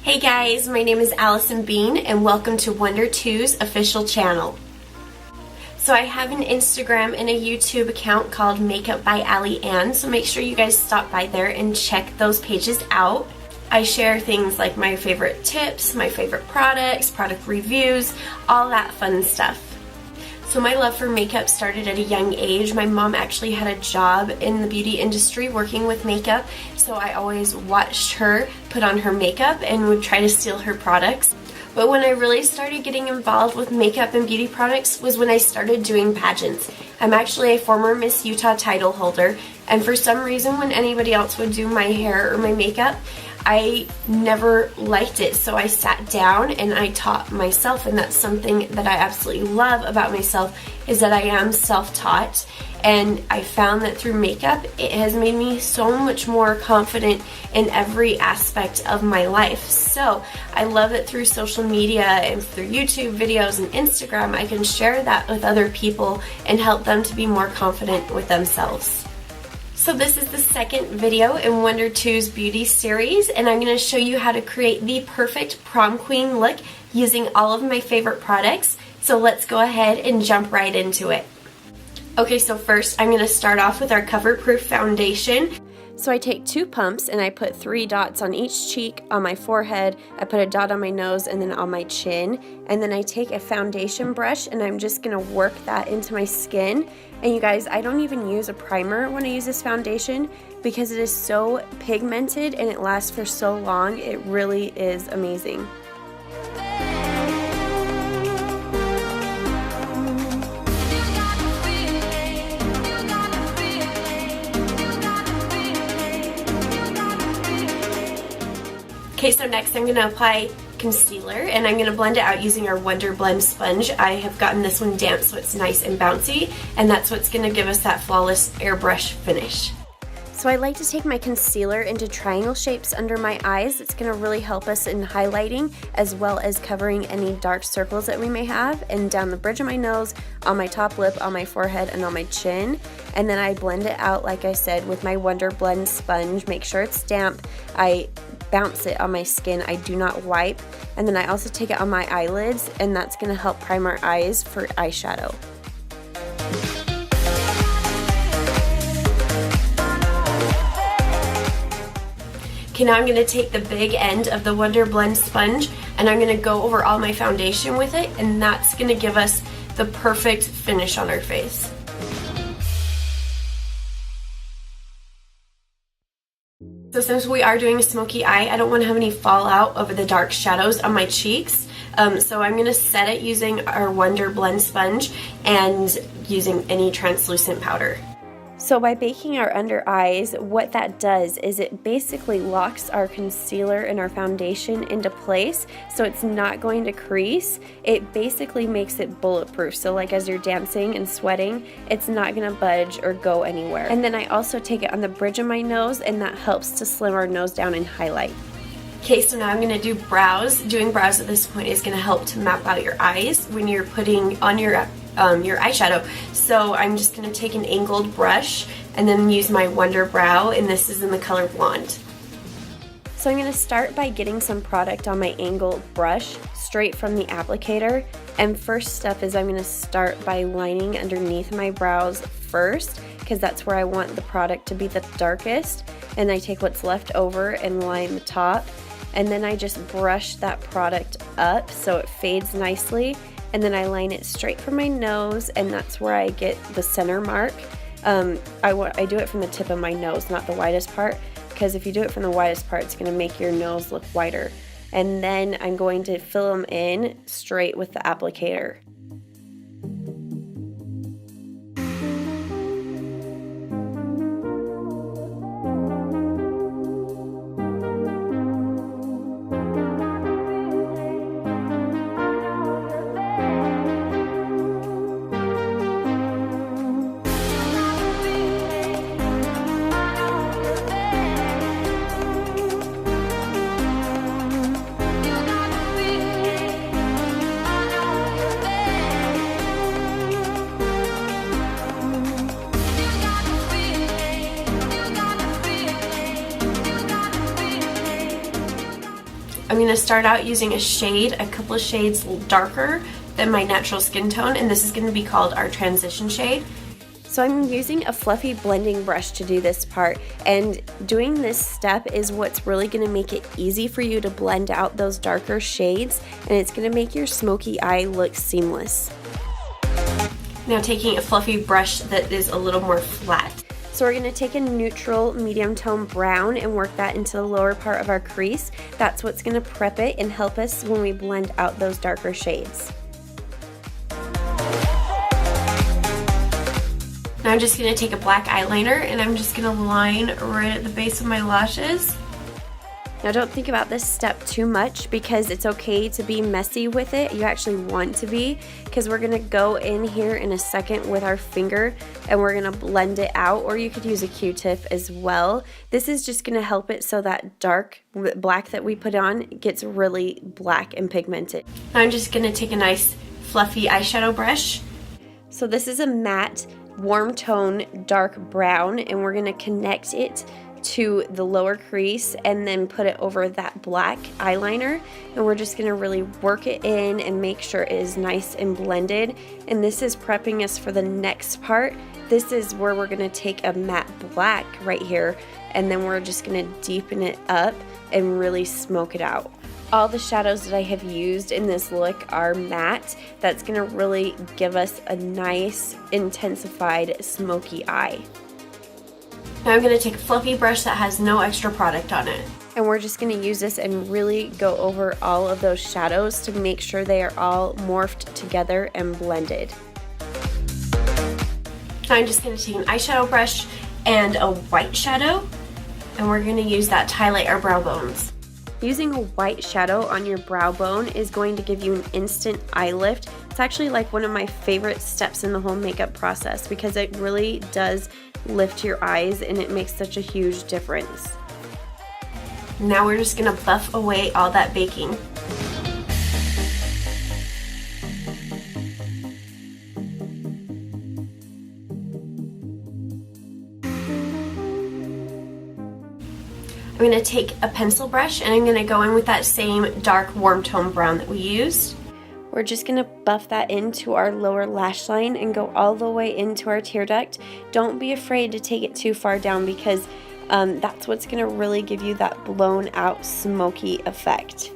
Hey guys, my name is Allison Bean and welcome to WUNDER2's official channel. So I have an Instagram and a YouTube account called Makeup by Allie Ann, so make sure you guys stop by there and check those pages out. I share things like my favorite tips, my favorite products, product reviews, all that fun stuff. So my love for makeup started at a young age. My mom actually had a job in the beauty industry working with makeup, so I always watched her put on her makeup and would try to steal her products. But when I really started getting involved with makeup and beauty products was when I started doing pageants. I'm actually a former Miss Utah title holder, and for some reason when anybody else would do my hair or my makeup, I never liked it, so I sat down and I taught myself, and that's something that I absolutely love about myself, is that I am self-taught, and I found that through makeup it has made me so much more confident in every aspect of my life. So I love that through social media and through YouTube videos and Instagram I can share that with other people and help them to be more confident with themselves. So this is the second video in WUNDER2's beauty series, and I'm going to show you how to create the perfect prom queen look using all of my favorite products. So let's go ahead and jump right into it. Okay, so first I'm going to start off with our COVERPROOF foundation. So I take 2 pumps and I put 3 dots on each cheek, on my forehead, I put a dot on my nose and then on my chin, and then I take a foundation brush and I'm just going to work that into my skin. And you guys, I don't even use a primer when I use this foundation because it is so pigmented and it lasts for so long. It really is amazing. Okay, so next I'm going to apply concealer, and I'm going to blend it out using our WUNDERBLEND sponge. I have gotten this one damp so it's nice and bouncy, and that's what's going to give us that flawless airbrush finish. So I like to take my concealer into triangle shapes under my eyes. It's going to really help us in highlighting as well as covering any dark circles that we may have, and down the bridge of my nose, on my top lip, on my forehead, and on my chin. And then I blend it out, like I said, with my WUNDERBLEND sponge. Make sure it's damp. I bounce it on my skin. I do not wipe. And then I also take it on my eyelids, and that's going to help prime our eyes for eyeshadow. Okay, now I'm going to take the big end of the WUNDERBLEND sponge and I'm going to go over all my foundation with it, and that's going to give us the perfect finish on our face. So since we are doing a smoky eye, I don't want to have any fallout over the dark shadows on my cheeks. So I'm going to set it using our WUNDERBLEND sponge and using any translucent powder. So by baking our under eyes, what that does is it basically locks our concealer and our foundation into place, so it's not going to crease. It basically makes it bulletproof, so like as you're dancing and sweating, it's not going to budge or go anywhere. And then I also take it on the bridge of my nose, and that helps to slim our nose down and highlight. Okay, so now I'm going to do brows. Doing brows at this point is going to help to map out your eyes when you're putting on your eyeshadow. So I'm just going to take an angled brush and then use my WUNDERBROW, and this is in the color Blonde. So I'm going to start by getting some product on my angled brush straight from the applicator, and first step is I'm going to start by lining underneath my brows first because that's where I want the product to be the darkest, and I take what's left over and line the top, and then I just brush that product up so it fades nicely. And then I line it straight from my nose, and that's where I get the center mark. I do it from the tip of my nose, not the widest part, because if you do it from the widest part, it's going to make your nose look wider. And then I'm going to fill them in straight with the applicator. I'm going to start out using a shade, a couple of shades darker than my natural skin tone, and this is going to be called our transition shade. So I'm using a fluffy blending brush to do this part, and doing this step is what's really going to make it easy for you to blend out those darker shades, and it's going to make your smoky eye look seamless. Now taking a fluffy brush that is a little more flat. So we're going to take a neutral medium tone brown and work that into the lower part of our crease. That's what's going to prep it and help us when we blend out those darker shades. Now I'm just going to take a black eyeliner and I'm just going to line right at the base of my lashes. Now don't think about this step too much because it's okay to be messy with it. You actually want to be, because we're going to go in here in a second with our finger and we're going to blend it out, or you could use a Q-tip as well. This is just going to help it so that dark black that we put on gets really black and pigmented. Now I'm just going to take a nice fluffy eyeshadow brush. So this is a matte warm tone dark brown, and we're going to connect it to the lower crease and then put it over that black eyeliner, and we're just going to really work it in and make sure it is nice and blended. And this is prepping us for the next part. This is where we're going to take a matte black right here, and then we're just going to deepen it up and really smoke it out. All the shadows that I have used in this look are matte. That's going to really give us a nice intensified smoky eye. Now I'm going to take a fluffy brush that has no extra product on it. And we're just going to use this and really go over all of those shadows to make sure they are all morphed together and blended. Now I'm just going to take an eyeshadow brush and a white shadow, and we're going to use that to highlight our brow bones. Using a white shadow on your brow bone is going to give you an instant eye lift. It's actually like one of my favorite steps in the whole makeup process because it really does lift your eyes and it makes such a huge difference. Now we're just going to buff away all that baking. I'm going to take a pencil brush and I'm going to go in with that same dark warm tone brown that we used. We're just going to buff that into our lower lash line and go all the way into our tear duct. Don't be afraid to take it too far down because that's what's going to really give you that blown out smoky effect.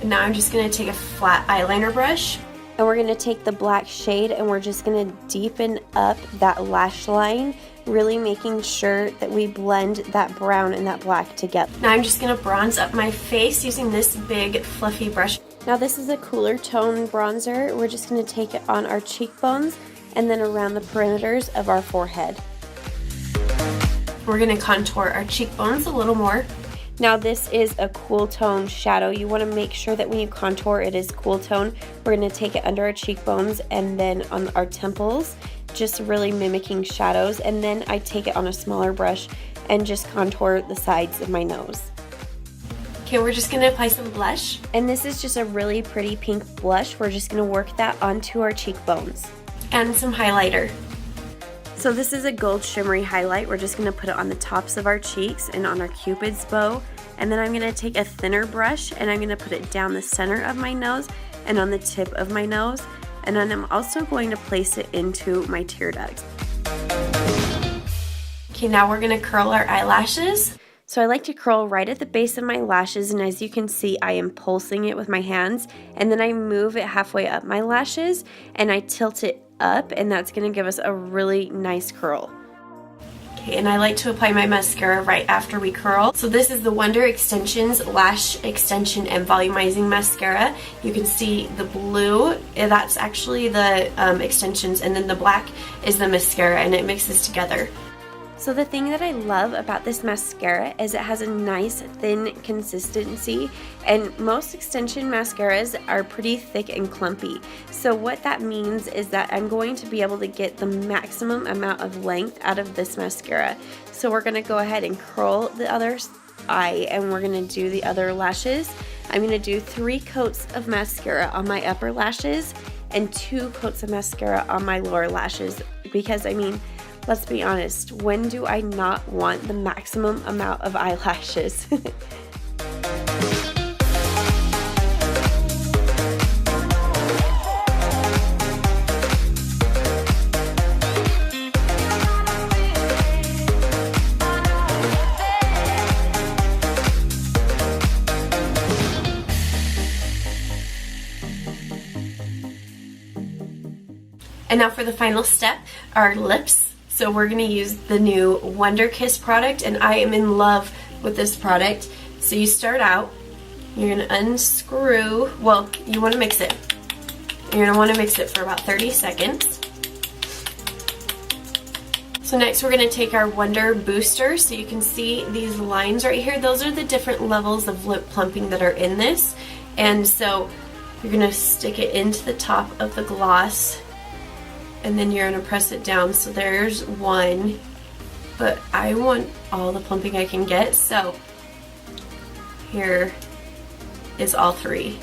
And now I'm just going to take a flat eyeliner brush. And we're going to take the black shade and we're just going to deepen up that lash line, really making sure that we blend that brown and that black together. Now I'm just going to bronze up my face using this big fluffy brush. Now this is a cooler tone bronzer. We're just going to take it on our cheekbones and then around the perimeters of our forehead. We're going to contour our cheekbones a little more. Now this is a cool tone shadow. You want to make sure that when you contour it is cool tone. We're going to take it under our cheekbones and then on our temples, just really mimicking shadows, and then I take it on a smaller brush and just contour the sides of my nose. Okay, we're just going to apply some blush, and this is just a really pretty pink blush. We're just going to work that onto our cheekbones. And some highlighter. So this is a gold shimmery highlight. We're just going to put it on the tops of our cheeks and on our cupid's bow, and then I'm going to take a thinner brush and I'm going to put it down the center of my nose and on the tip of my nose. And then I'm also going to place it into my tear duct. Okay, now we're going to curl our eyelashes. So I like to curl right at the base of my lashes, and as you can see, I am pulsing it with my hands, and then I move it halfway up my lashes, and I tilt it up, and that's going to give us a really nice curl. Okay, and I like to apply my mascara right after we curl. So this is the WUNDEREXTENSIONS Lash Extension and Volumizing Mascara. You can see the blue, that's actually the extensions, and then the black is the mascara, and it mixes together. So the thing that I love about this mascara is it has a nice thin consistency, and most extension mascaras are pretty thick and clumpy. So what that means is that I'm going to be able to get the maximum amount of length out of this mascara. So we're going to go ahead and curl the other eye, and we're going to do the other lashes. I'm going to do 3 coats of mascara on my upper lashes and 2 coats of mascara on my lower lashes, because I mean, Let's be honest, when do I not want the maximum amount of eyelashes? And now for the final step, our lips. So we're going to use the new WUNDERKISS product, and I am in love with this product. So you start out, you're going to unscrew, well, you want to mix it. You're going to want to mix it for about 30 seconds. So next we're going to take our Wonder Booster. So you can see these lines right here. Those are the different levels of lip plumping that are in this. And so you're going to stick it into the top of the gloss, and then you're going to press it down. So there's one, but I want all the plumping I can get, so here is all three.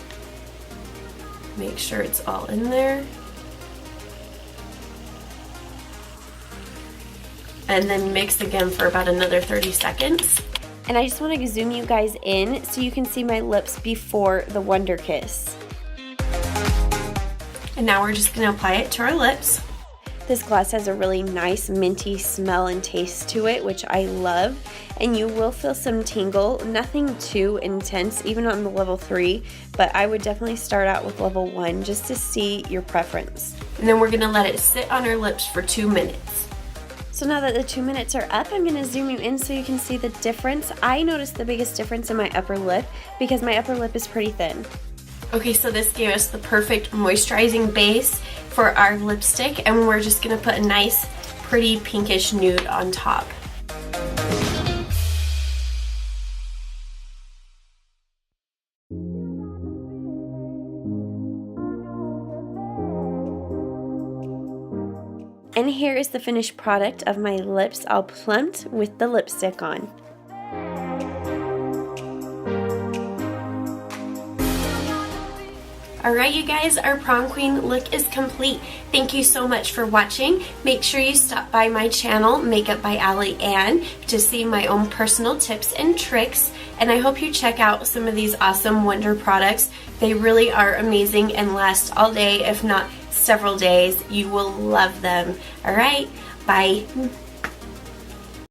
Make sure it's all in there. And then mix again for about another 30 seconds. And I just want to zoom you guys in so you can see my lips before the WUNDERKISS. And now we're just going to apply it to our lips. This gloss has a really nice minty smell and taste to it, which I love. And you will feel some tingle, nothing too intense, even on the level 3, but I would definitely start out with level 1 just to see your preference. And then we're going to let it sit on our lips for 2 minutes. So now that the 2 minutes are up, I'm going to zoom you in so you can see the difference. I noticed the biggest difference in my upper lip because my upper lip is pretty thin. Okay, so this gave us the perfect moisturizing base for our lipstick, and we're just going to put a nice, pretty pinkish nude on top. And here is the finished product of my lips all plumped with the lipstick on. Alright you guys, our prom queen look is complete. Thank you so much for watching. Make sure you stop by my channel, Makeup by Allie Ann, to see my own personal tips and tricks. And I hope you check out some of these awesome Wonder products. They really are amazing and last all day, if not several days. You will love them. Alright, bye.